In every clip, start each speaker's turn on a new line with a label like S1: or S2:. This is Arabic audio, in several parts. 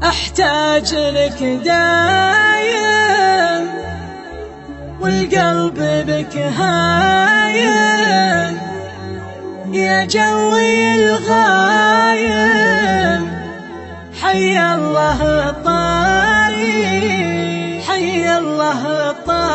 S1: أحتاج لك دايم والقلب بك هايم، يا جوي الغايم حي الله الطاري، حي الله الطاري.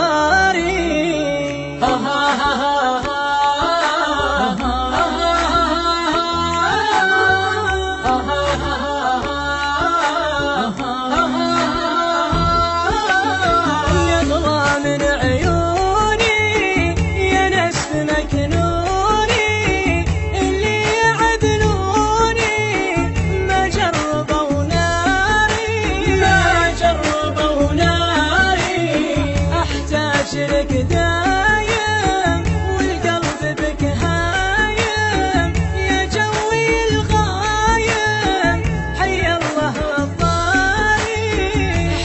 S1: لك دايم والقلب بك هايم، يا جوي الغايم حي الله الطاري،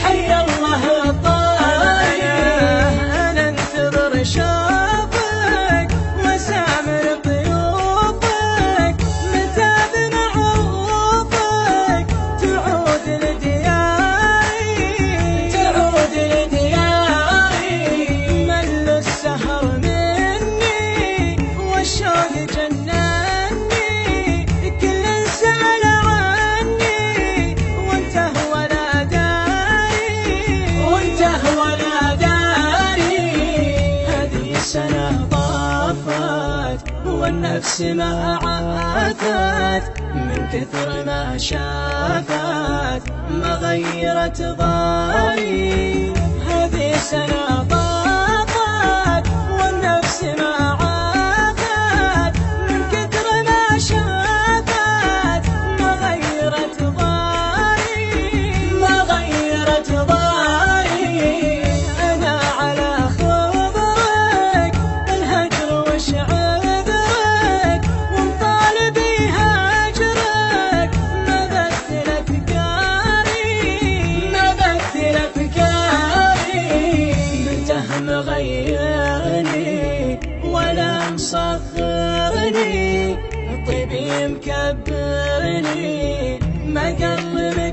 S1: حي الله الطاري. أنا انتظر شوفك وسامر ضيوفك، متى بنعوفك تعود لدياري، تعود لدياري. الشوق جنني كل سأل عني، وانته ولا داري، وانته ولا داري. هذه السنة طافت والنفس ما عافت، من كثر ما شافت ما غيرت ضاري. هذه السنة طافت والنفس ما مغيرني ولا مصغرني، طيبي مكبرني ما قلبي